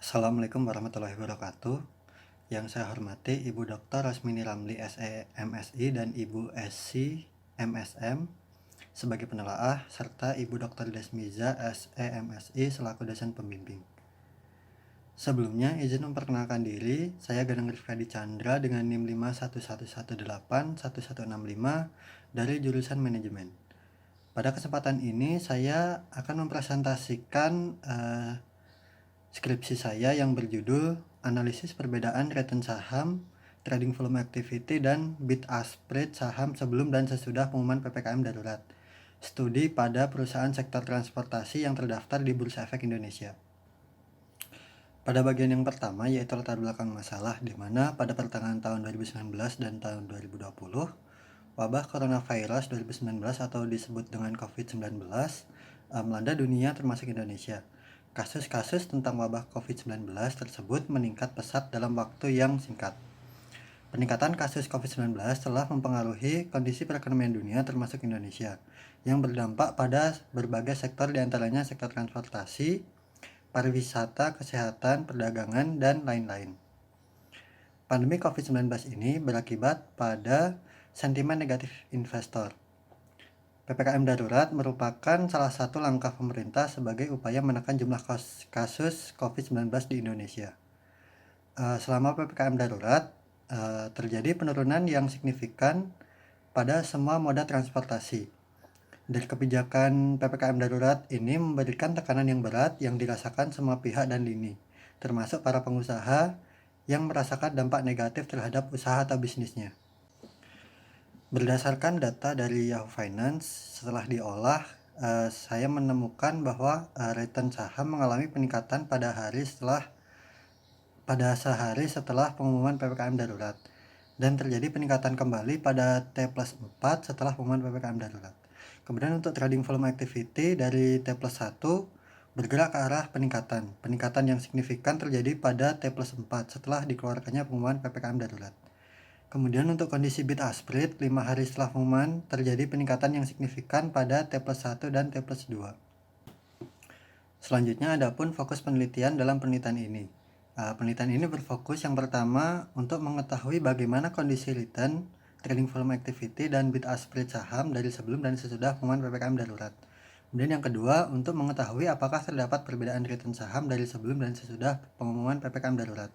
Assalamualaikum warahmatullahi wabarakatuh. Yang saya hormati Ibu Dr. Rosmini Ramli SE MSI dan Ibu SC MSM sebagai penelaah serta Ibu Dr. Desmiza SE MSI selaku dosen pembimbing. Sebelumnya izin memperkenalkan diri, saya Ganang Rifkadi Chandra dengan NIM 511181165 dari jurusan manajemen. Pada kesempatan ini saya akan mempresentasikan skripsi saya yang berjudul Analisis Perbedaan Return Saham, Trading Volume Activity, dan Bid-Ask Spread Saham sebelum dan sesudah pengumuman PPKM darurat. Studi pada perusahaan sektor transportasi yang terdaftar di Bursa Efek Indonesia. Pada bagian yang pertama yaitu latar belakang masalah, di mana pada pertengahan tahun 2019 dan tahun 2020, wabah coronavirus 2019 atau disebut dengan COVID-19 melanda dunia termasuk Indonesia. Kasus-kasus tentang wabah COVID-19 tersebut meningkat pesat dalam waktu yang singkat. Peningkatan kasus COVID-19 telah mempengaruhi kondisi perekonomian dunia termasuk Indonesia, yang berdampak pada berbagai sektor diantaranya sektor transportasi, pariwisata, kesehatan, perdagangan, dan lain-lain. Pandemi COVID-19 ini berakibat pada sentimen negatif investor. PPKM darurat merupakan salah satu langkah pemerintah sebagai upaya menekan jumlah kasus COVID-19 di Indonesia. Selama PPKM darurat, terjadi penurunan yang signifikan pada semua moda transportasi. Dari kebijakan PPKM darurat ini memberikan tekanan yang berat yang dirasakan semua pihak dan lini, termasuk para pengusaha yang merasakan dampak negatif terhadap usaha atau bisnisnya. Berdasarkan data dari Yahoo Finance, setelah diolah, saya menemukan bahwa return saham mengalami peningkatan pada sehari setelah pengumuman PPKM darurat, dan terjadi peningkatan kembali pada T+4 setelah pengumuman PPKM darurat. Kemudian untuk trading volume activity dari T+1 bergerak ke arah peningkatan yang signifikan terjadi pada T+4 setelah dikeluarkannya pengumuman PPKM darurat. Kemudian untuk kondisi bid-ask spread 5 hari setelah pengumuman terjadi peningkatan yang signifikan pada T+1 dan T+2. Selanjutnya adapun fokus penelitian dalam penelitian ini. Penelitian ini berfokus yang pertama untuk mengetahui bagaimana kondisi return, trading volume activity, dan bid-ask spread saham dari sebelum dan sesudah pengumuman PPKM darurat. Kemudian yang kedua untuk mengetahui apakah terdapat perbedaan return saham dari sebelum dan sesudah pengumuman PPKM darurat.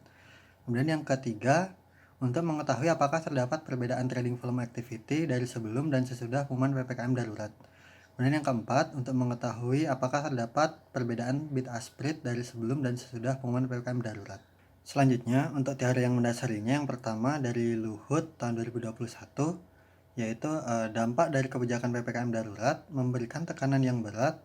Kemudian yang ketiga untuk mengetahui apakah terdapat perbedaan trading volume activity dari sebelum dan sesudah pengumuman PPKM darurat. Kemudian yang keempat untuk mengetahui apakah terdapat perbedaan bid-ask spread dari sebelum dan sesudah pengumuman PPKM darurat. Selanjutnya untuk teori yang mendasarinya, yang pertama dari Luhut tahun 2021, yaitu dampak dari kebijakan PPKM darurat memberikan tekanan yang berat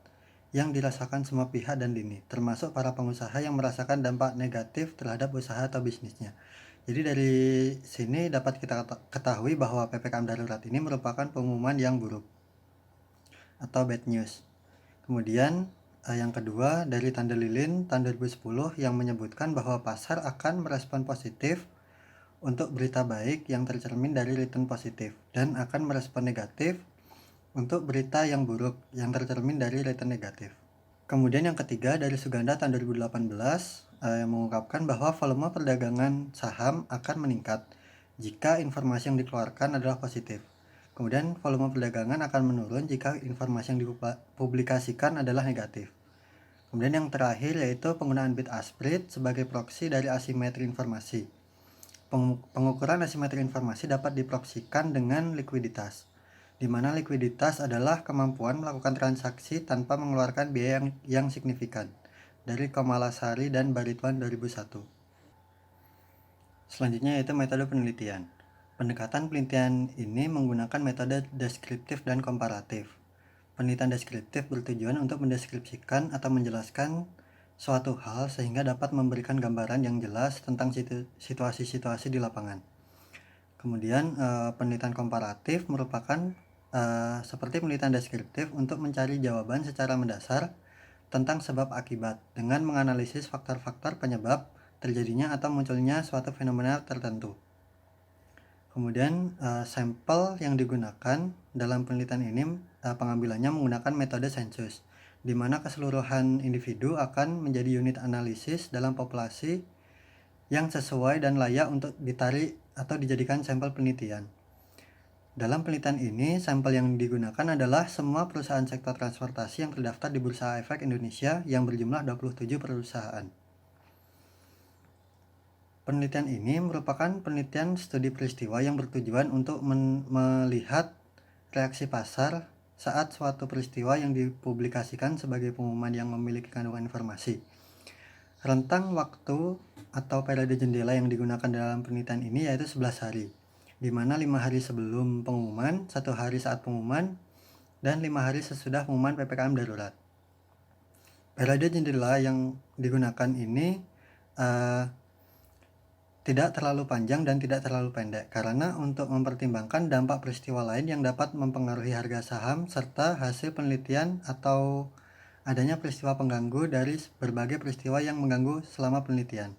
yang dirasakan semua pihak dan lini, termasuk para pengusaha yang merasakan dampak negatif terhadap usaha atau bisnisnya. Jadi dari sini dapat kita ketahui bahwa PPKM darurat ini merupakan pengumuman yang buruk atau bad news. Kemudian yang kedua dari Tanda Lilin tahun 2010 yang menyebutkan bahwa pasar akan merespon positif untuk berita baik yang tercermin dari return positif dan akan merespon negatif untuk berita yang buruk yang tercermin dari return negatif. Kemudian yang ketiga dari Suganda tahun 2018 yang mengungkapkan bahwa volume perdagangan saham akan meningkat jika informasi yang dikeluarkan adalah positif. Kemudian volume perdagangan akan menurun jika informasi yang dipublikasikan adalah negatif. Kemudian yang terakhir yaitu penggunaan bid-ask spread sebagai proksi dari asimetri informasi. Pengukuran asimetri informasi dapat diproksikan dengan likuiditas, di mana likuiditas adalah kemampuan melakukan transaksi tanpa mengeluarkan biaya yang signifikan, dari Komalasari dan Barituan 2001. Selanjutnya yaitu metode penelitian. Pendekatan penelitian ini menggunakan metode deskriptif dan komparatif. Penelitian deskriptif bertujuan untuk mendeskripsikan atau menjelaskan suatu hal sehingga dapat memberikan gambaran yang jelas tentang situasi-situasi di lapangan. Kemudian penelitian komparatif merupakan seperti penelitian deskriptif untuk mencari jawaban secara mendasar tentang sebab akibat dengan menganalisis faktor-faktor penyebab terjadinya atau munculnya suatu fenomena tertentu. Kemudian sampel yang digunakan dalam penelitian ini pengambilannya menggunakan metode sensus, di mana keseluruhan individu akan menjadi unit analisis dalam populasi yang sesuai dan layak untuk ditarik atau dijadikan sampel penelitian. Dalam penelitian ini, sampel yang digunakan adalah semua perusahaan sektor transportasi yang terdaftar di Bursa Efek Indonesia yang berjumlah 27 perusahaan. Penelitian ini merupakan penelitian studi peristiwa yang bertujuan untuk melihat reaksi pasar saat suatu peristiwa yang dipublikasikan sebagai pengumuman yang memiliki kandungan informasi. Rentang waktu atau periode jendela yang digunakan dalam penelitian ini yaitu 11 hari, di mana 5 hari sebelum pengumuman, 1 hari saat pengumuman, dan 5 hari sesudah pengumuman PPKM darurat. Periode jendela yang digunakan ini tidak terlalu panjang dan tidak terlalu pendek, karena untuk mempertimbangkan dampak peristiwa lain yang dapat mempengaruhi harga saham serta hasil penelitian atau adanya peristiwa pengganggu dari berbagai peristiwa yang mengganggu selama penelitian.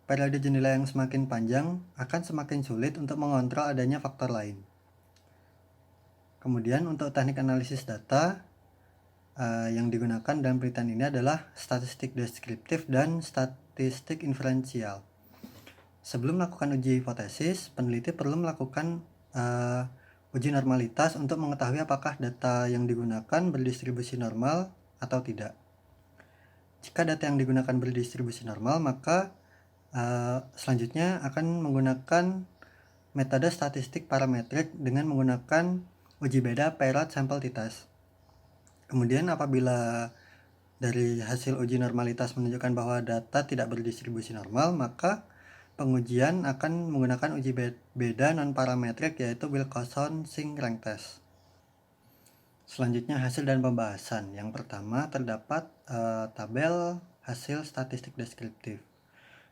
Periode jendela yang semakin panjang akan semakin sulit untuk mengontrol adanya faktor lain. Kemudian untuk teknik analisis data yang digunakan dalam penelitian ini adalah statistik deskriptif dan statistik inferensial. Sebelum melakukan uji hipotesis, peneliti perlu melakukan uji normalitas untuk mengetahui apakah data yang digunakan berdistribusi normal atau tidak. Jika data yang digunakan berdistribusi normal, maka selanjutnya akan menggunakan metode statistik parametrik dengan menggunakan uji beda Parrot sample t-test. Kemudian apabila dari hasil uji normalitas menunjukkan bahwa data tidak berdistribusi normal, maka pengujian akan menggunakan uji beda non-parametrik yaitu Wilcoxon-Singh rank test. Selanjutnya hasil dan pembahasan. Yang pertama terdapat tabel hasil statistik deskriptif.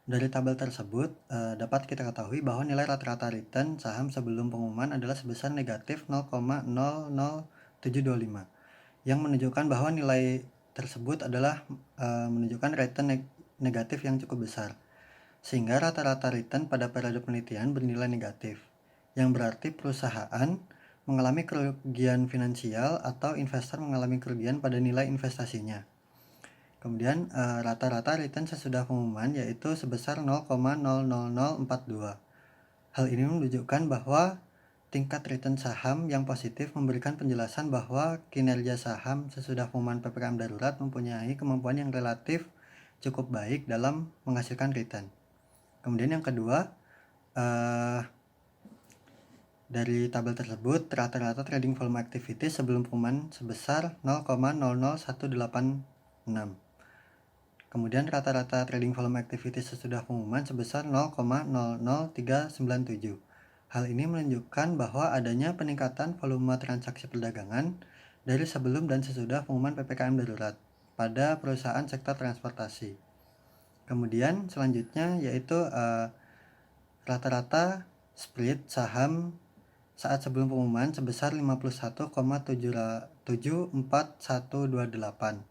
Dari tabel tersebut dapat kita ketahui bahwa nilai rata-rata return saham sebelum pengumuman adalah sebesar negatif 0,00725 yang menunjukkan bahwa nilai tersebut adalah menunjukkan return negatif yang cukup besar, sehingga rata-rata return pada periode penelitian bernilai negatif, yang berarti perusahaan mengalami kerugian finansial atau investor mengalami kerugian pada nilai investasinya. Kemudian rata-rata return sesudah pengumuman yaitu sebesar 0,00042. Hal ini menunjukkan bahwa tingkat return saham yang positif memberikan penjelasan bahwa kinerja saham sesudah pengumuman PPKM darurat mempunyai kemampuan yang relatif cukup baik dalam menghasilkan return. Kemudian yang kedua, dari tabel tersebut rata-rata trading volume activity sebelum pengumuman sebesar 0,00186. Kemudian rata-rata trading volume activity sesudah pengumuman sebesar 0,00397. Hal ini menunjukkan bahwa adanya peningkatan volume transaksi perdagangan dari sebelum dan sesudah pengumuman PPKM darurat pada perusahaan sektor transportasi. Kemudian selanjutnya yaitu rata-rata split saham saat sebelum pengumuman sebesar 51,74128.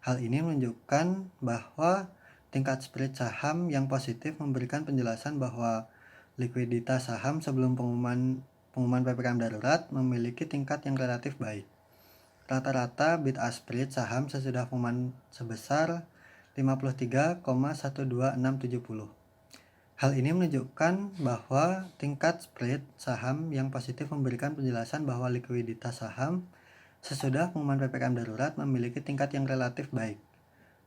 Hal ini menunjukkan bahwa tingkat split saham yang positif memberikan penjelasan bahwa likuiditas saham sebelum pengumuman PPKM darurat memiliki tingkat yang relatif baik. Rata-rata bid-ask spread saham sesudah pengumuman sebesar 53,12670. Hal ini menunjukkan bahwa tingkat spread saham yang positif memberikan penjelasan bahwa likuiditas saham sesudah pengumuman PPKM darurat memiliki tingkat yang relatif baik.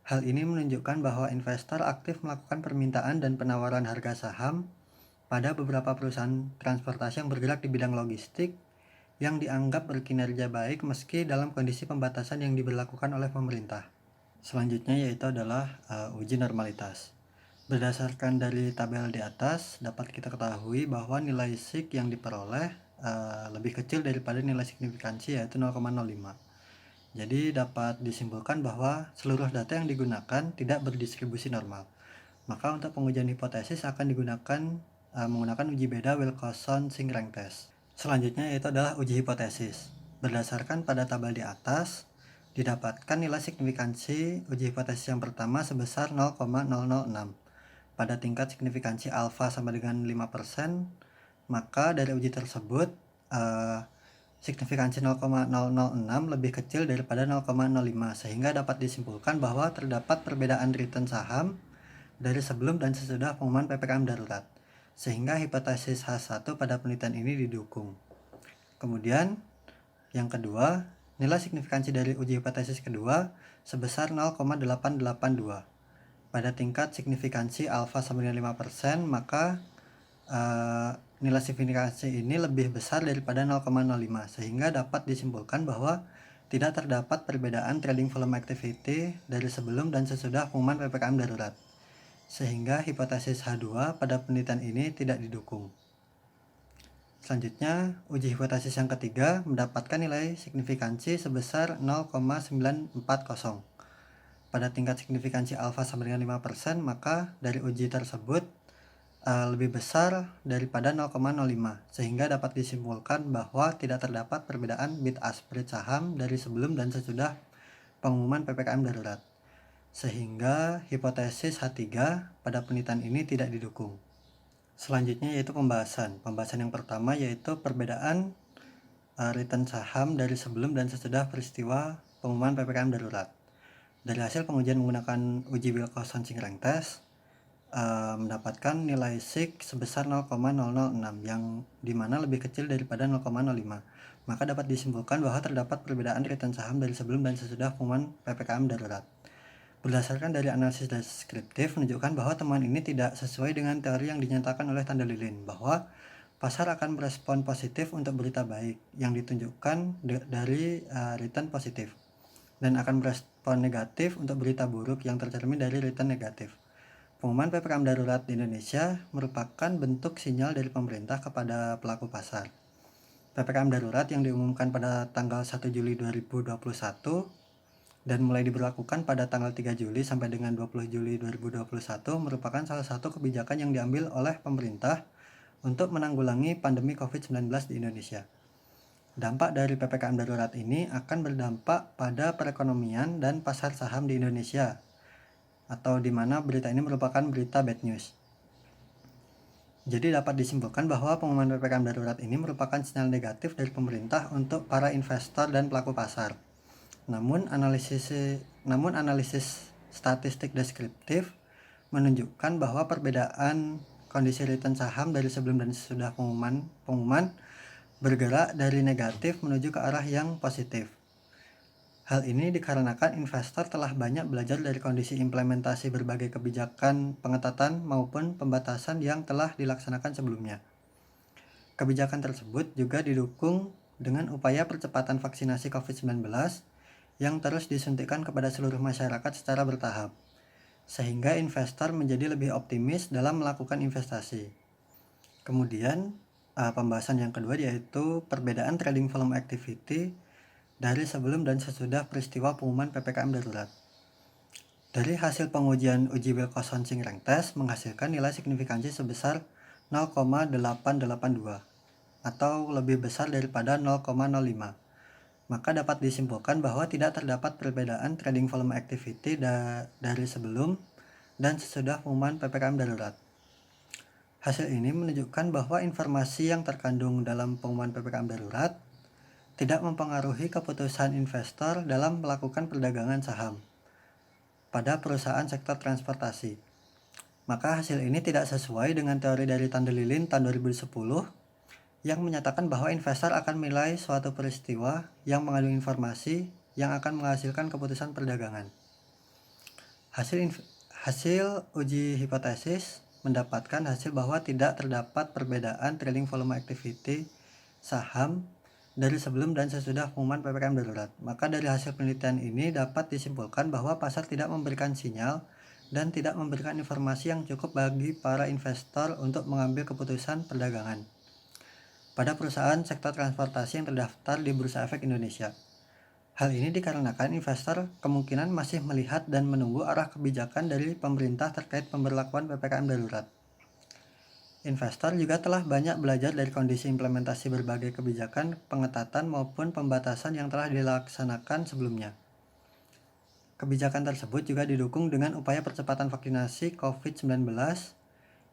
Hal ini menunjukkan bahwa investor aktif melakukan permintaan dan penawaran harga saham pada beberapa perusahaan transportasi yang bergerak di bidang logistik yang dianggap berkinerja baik meski dalam kondisi pembatasan yang diberlakukan oleh pemerintah. Selanjutnya yaitu adalah uji normalitas. Berdasarkan dari tabel di atas, dapat kita ketahui bahwa nilai SIG yang diperoleh lebih kecil daripada nilai signifikansi yaitu 0,05. Jadi dapat disimpulkan bahwa seluruh data yang digunakan tidak berdistribusi normal. Maka untuk pengujian hipotesis akan digunakan menggunakan uji beda Wilcoxon-Singh rank test. Selanjutnya yaitu adalah uji hipotesis. Berdasarkan pada tabel di atas, didapatkan nilai signifikansi uji hipotesis yang pertama sebesar 0,006. Pada tingkat signifikansi alfa sama dengan 5%, maka dari uji tersebut signifikansi 0,006 lebih kecil daripada 0,05 sehingga dapat disimpulkan bahwa terdapat perbedaan return saham dari sebelum dan sesudah pengumuman PPKM darurat, sehingga hipotesis H1 pada penelitian ini didukung. Kemudian yang kedua, nilai signifikansi dari uji hipotesis kedua sebesar 0,882. Pada tingkat signifikansi alfa sama dengan 5%, maka nilai signifikansi ini lebih besar daripada 0,05 sehingga dapat disimpulkan bahwa tidak terdapat perbedaan trading volume activity dari sebelum dan sesudah pengumuman PPKM darurat, sehingga hipotesis H2 pada penelitian ini tidak didukung. Selanjutnya, uji hipotesis yang ketiga mendapatkan nilai signifikansi sebesar 0,940. Pada tingkat signifikansi alfa sama dengan 5%, maka dari uji tersebut lebih besar daripada 0,05 sehingga dapat disimpulkan bahwa tidak terdapat perbedaan bid ask spread saham dari sebelum dan sesudah pengumuman PPKM darurat, sehingga hipotesis H3 pada penelitian ini tidak didukung. Selanjutnya yaitu pembahasan yang pertama yaitu perbedaan return saham dari sebelum dan sesudah peristiwa pengumuman PPKM darurat. Dari hasil pengujian menggunakan uji Wilcoxon-Ching rank test, mendapatkan nilai SIG sebesar 0,006 yang dimana lebih kecil daripada 0,05, maka dapat disimpulkan bahwa terdapat perbedaan return saham dari sebelum dan sesudah pengumuman PPKM darurat. Berdasarkan dari analisis deskriptif menunjukkan bahwa temuan ini tidak sesuai dengan teori yang dinyatakan oleh Tanda Lilin bahwa pasar akan merespon positif untuk berita baik yang ditunjukkan dari return positif dan akan merespon negatif untuk berita buruk yang tercermin dari return negatif. Pengumuman PPKM darurat di Indonesia merupakan bentuk sinyal dari pemerintah kepada pelaku pasar. PPKM darurat yang diumumkan pada tanggal 1 Juli 2021 dan mulai diberlakukan pada tanggal 3 Juli sampai dengan 20 Juli 2021 merupakan salah satu kebijakan yang diambil oleh pemerintah untuk menanggulangi pandemi COVID-19 di Indonesia. Dampak dari PPKM darurat ini akan berdampak pada perekonomian dan pasar saham di Indonesia, atau di mana berita ini merupakan berita bad news. Jadi dapat disimpulkan bahwa pengumuman PPKM darurat ini merupakan sinyal negatif dari pemerintah untuk para investor dan pelaku pasar. Namun analisis statistik deskriptif menunjukkan bahwa perbedaan kondisi return saham dari sebelum dan sesudah pengumuman bergerak dari negatif menuju ke arah yang positif. Hal ini dikarenakan investor telah banyak belajar dari kondisi implementasi berbagai kebijakan pengetatan maupun pembatasan yang telah dilaksanakan sebelumnya. Kebijakan tersebut juga didukung dengan upaya percepatan vaksinasi COVID-19 yang terus disuntikkan kepada seluruh masyarakat secara bertahap, sehingga investor menjadi lebih optimis dalam melakukan investasi. Kemudian, pembahasan yang kedua yaitu perbedaan trading volume activity dari sebelum dan sesudah peristiwa pengumuman PPKM darurat. Dari hasil pengujian uji Wilcoxon-Ching rank test menghasilkan nilai signifikansi sebesar 0,882 atau lebih besar daripada 0,05. Maka dapat disimpulkan bahwa tidak terdapat perbedaan trading volume activity dari sebelum dan sesudah pengumuman PPKM darurat. Hasil ini menunjukkan bahwa informasi yang terkandung dalam pengumuman PPKM darurat tidak mempengaruhi keputusan investor dalam melakukan perdagangan saham pada perusahaan sektor transportasi. Maka hasil ini tidak sesuai dengan teori dari Tanda Lilin tahun 2010 yang menyatakan bahwa investor akan menilai suatu peristiwa yang mengandung informasi yang akan menghasilkan keputusan perdagangan. Hasil uji hipotesis mendapatkan hasil bahwa tidak terdapat perbedaan trading volume activity saham dari sebelum dan sesudah pengumuman PPKM darurat. Maka dari hasil penelitian ini dapat disimpulkan bahwa pasar tidak memberikan sinyal dan tidak memberikan informasi yang cukup bagi para investor untuk mengambil keputusan perdagangan pada perusahaan sektor transportasi yang terdaftar di Bursa Efek Indonesia. Hal ini dikarenakan investor kemungkinan masih melihat dan menunggu arah kebijakan dari pemerintah terkait pemberlakuan PPKM darurat. Investor juga telah banyak belajar dari kondisi implementasi berbagai kebijakan pengetatan maupun pembatasan yang telah dilaksanakan sebelumnya. Kebijakan tersebut juga didukung dengan upaya percepatan vaksinasi COVID-19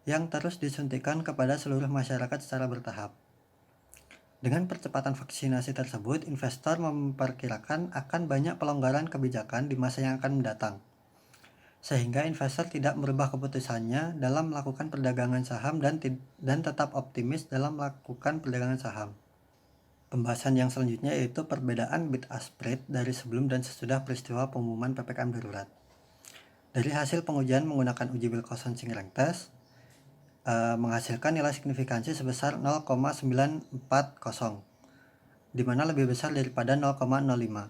yang terus disuntikan kepada seluruh masyarakat secara bertahap. Dengan percepatan vaksinasi tersebut, investor memperkirakan akan banyak pelonggaran kebijakan di masa yang akan mendatang, sehingga investor tidak merubah keputusannya dalam melakukan perdagangan saham dan tetap optimis dalam melakukan perdagangan saham. Pembahasan yang selanjutnya yaitu perbedaan bid-ask spread dari sebelum dan sesudah peristiwa pengumuman PPKM darurat. Dari hasil pengujian menggunakan uji Wilcoxon Singering Test, menghasilkan nilai signifikansi sebesar 0,940, di mana lebih besar daripada 0,05.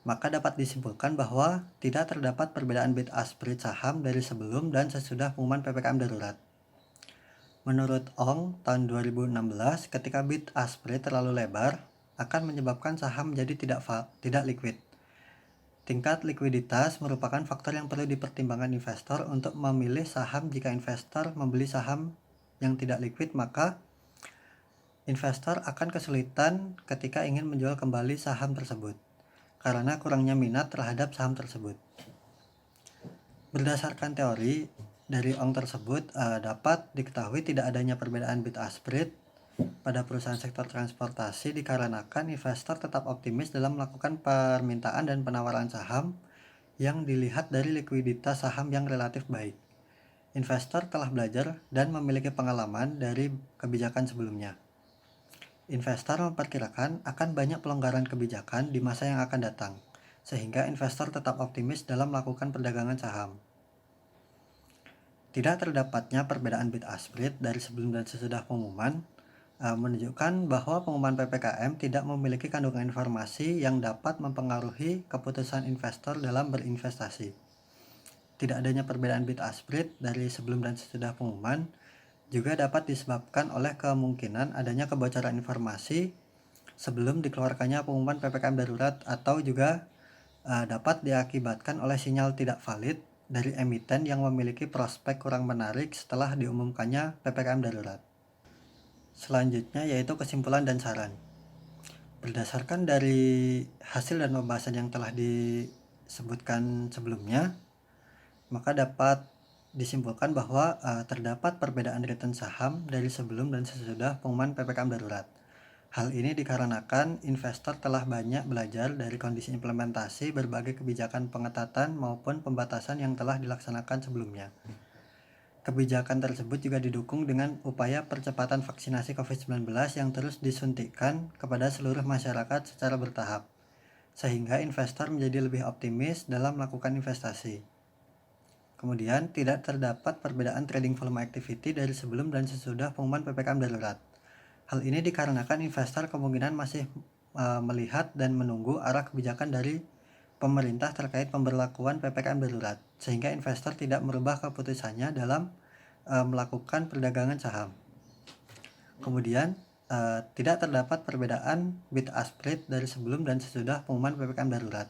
Maka dapat disimpulkan bahwa tidak terdapat perbedaan bid-ask spread saham dari sebelum dan sesudah pengumuman PPKM darurat. Menurut Ong, tahun 2016, ketika bid-ask spread terlalu lebar, akan menyebabkan saham menjadi tidak liquid. Tingkat likuiditas merupakan faktor yang perlu dipertimbangkan investor untuk memilih saham. Jika investor membeli saham yang tidak liquid, maka investor akan kesulitan ketika ingin menjual kembali saham tersebut, karena kurangnya minat terhadap saham tersebut. Berdasarkan teori dari Ong tersebut, dapat diketahui tidak adanya perbedaan bid-ask spread pada perusahaan sektor transportasi dikarenakan investor tetap optimis dalam melakukan permintaan dan penawaran saham yang dilihat dari likuiditas saham yang relatif baik. Investor telah belajar dan memiliki pengalaman dari kebijakan sebelumnya. Investor memperkirakan akan banyak pelonggaran kebijakan di masa yang akan datang, sehingga investor tetap optimis dalam melakukan perdagangan saham. Tidak terdapatnya perbedaan bid-ask spread dari sebelum dan sesudah pengumuman menunjukkan bahwa pengumuman PPKM tidak memiliki kandungan informasi yang dapat mempengaruhi keputusan investor dalam berinvestasi. Tidak adanya perbedaan bid-ask spread dari sebelum dan sesudah pengumuman juga dapat disebabkan oleh kemungkinan adanya kebocoran informasi sebelum dikeluarkannya pengumuman PPKM darurat, atau juga dapat diakibatkan oleh sinyal tidak valid dari emiten yang memiliki prospek kurang menarik setelah diumumkannya PPKM darurat. Selanjutnya yaitu kesimpulan dan saran. Berdasarkan dari hasil dan pembahasan yang telah disebutkan sebelumnya, maka dapat disimpulkan bahwa terdapat perbedaan return saham dari sebelum dan sesudah pengumuman PPKM darurat. Hal ini dikarenakan investor telah banyak belajar dari kondisi implementasi berbagai kebijakan pengetatan maupun pembatasan yang telah dilaksanakan sebelumnya. Kebijakan tersebut juga didukung dengan upaya percepatan vaksinasi COVID-19 yang terus disuntikkan kepada seluruh masyarakat secara bertahap, sehingga investor menjadi lebih optimis dalam melakukan investasi. Kemudian, tidak terdapat perbedaan trading volume activity dari sebelum dan sesudah pengumuman PPKM darurat. Hal ini dikarenakan investor kemungkinan masih melihat dan menunggu arah kebijakan dari pemerintah terkait pemberlakuan PPKM darurat, sehingga investor tidak merubah keputusannya dalam melakukan perdagangan saham. Kemudian tidak terdapat perbedaan bid-ask spread dari sebelum dan sesudah pengumuman PPKM darurat.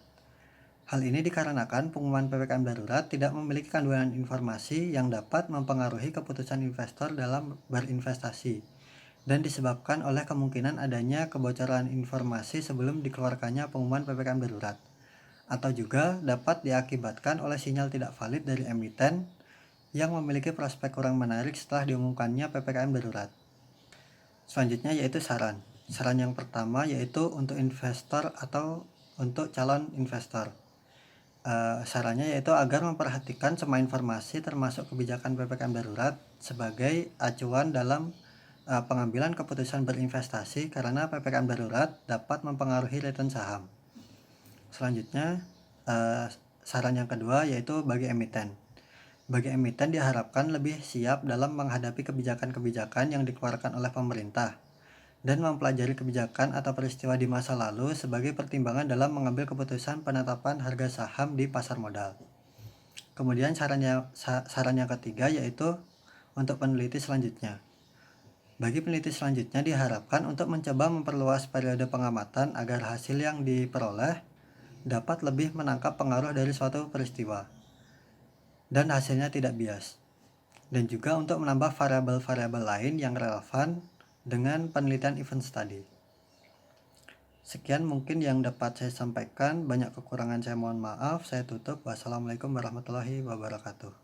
Hal ini dikarenakan pengumuman PPKM darurat tidak memiliki kandungan informasi yang dapat mempengaruhi keputusan investor dalam berinvestasi, dan disebabkan oleh kemungkinan adanya kebocoran informasi sebelum dikeluarkannya pengumuman PPKM darurat, atau juga dapat diakibatkan oleh sinyal tidak valid dari emiten yang memiliki prospek kurang menarik setelah diumumkannya PPKM darurat. Selanjutnya yaitu saran. Saran yang pertama yaitu untuk investor atau untuk calon investor. Sarannya yaitu agar memperhatikan semua informasi termasuk kebijakan PPKM darurat sebagai acuan dalam pengambilan keputusan berinvestasi, karena PPKM darurat dapat mempengaruhi return saham. Selanjutnya saran yang kedua yaitu bagi emiten. Bagi emiten diharapkan lebih siap dalam menghadapi kebijakan-kebijakan yang dikeluarkan oleh pemerintah dan mempelajari kebijakan atau peristiwa di masa lalu sebagai pertimbangan dalam mengambil keputusan penetapan harga saham di pasar modal. Kemudian saran yang ketiga yaitu untuk peneliti selanjutnya. Bagi peneliti selanjutnya diharapkan untuk mencoba memperluas periode pengamatan agar hasil yang diperoleh dapat lebih menangkap pengaruh dari suatu peristiwa dan hasilnya tidak bias, dan juga untuk menambah variabel-variabel lain yang relevan dengan penelitian event study. Sekian mungkin yang dapat saya sampaikan. Banyak kekurangan saya mohon maaf. Saya tutup. Wassalamualaikum warahmatullahi wabarakatuh.